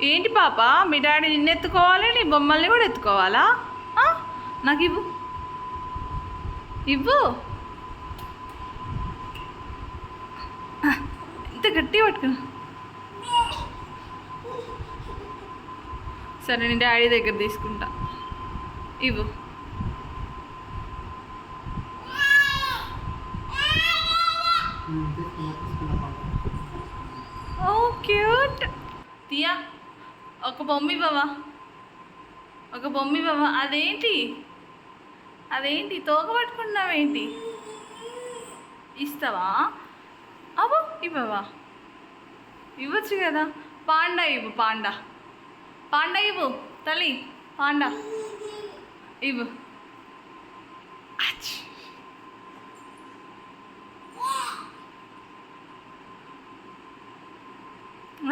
ఏంటి పాప, మీ డాడీ నిన్ను ఎత్తుకోవాలి, నీ బొమ్మల్ని కూడా ఎత్తుకోవాలా? నాకు ఇవ్వు, ఇవ్వు. ఇంత గట్టిగా పట్టుకున్నా. సరే, నేను డాడీ దగ్గర తీసుకుంటా. ఇవ్వు. ఓ క్యూట్. తియా, ఒక బొమ్మ ఇవ్వవా? ఒక బొమ్మ ఇవ్వవా? అదేంటి అదేంటి తోక పట్టుకున్నావేంటి? ఇస్తావా? అవ్వ, ఇవ్వవా? ఇవ్వచ్చు కదా. పాండా ఇవ్వు, పాండా. పాండా ఇవ్వు తల్లి, పాండా ఇవ్వు.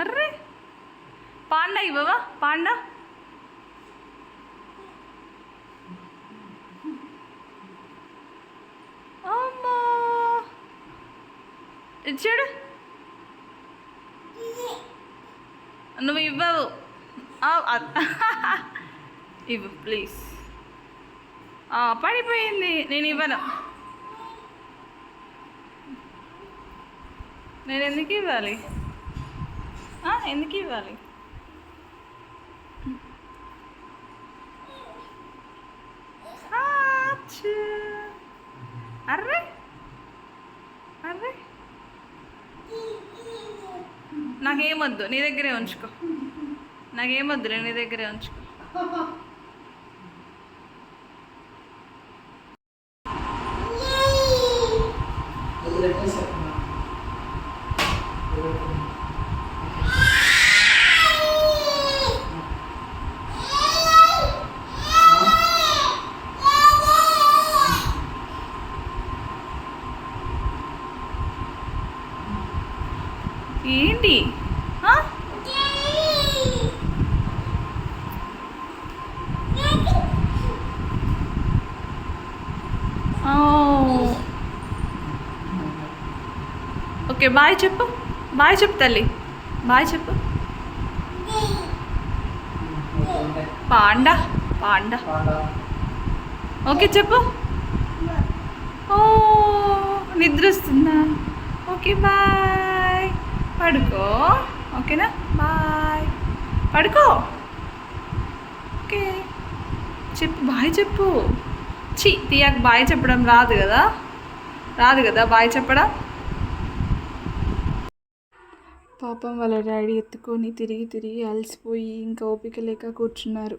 అర్రే, పాండా ఇవ్వవా? పాండా. అమ్మా, ఇచ్చాడు. నువ్వు ఇవ్వవు. ఇవ్వు ప్లీజ్. పడిపోయింది. నేను ఇవ్వను. నేను ఎందుకు ఇవ్వాలి? ఎందుకు ఇవ్వాలి? అర్రే అర్రే, నాకేమొద్దు, నీ దగ్గరే ఉంచుకో. నాకేమొద్దులే, నీ దగ్గరే ఉంచుకో. ఏంటి? ఓకే, బాయ్ చెప్పు. బాయ్ చెప్పు తల్లి, బాయ్ చెప్పు. Panda, panda. ఓకే చెప్పు. ఓ, నిద్ర వస్తుందా? Okay bye. పడుకో. ఓకేనా? బాయ్. పడుకో. ఓకే చెప్పు, బాయ్ చెప్పు. తీయాక బాయ్ చెప్పడం రాదు కదా, రాదు కదా బాయ్ చెప్పడం. పాపం వాళ్ళ డాడీ ఎత్తుకొని తిరిగి తిరిగి అలసిపోయి ఇంకా ఓపిక లేక కూర్చున్నారు.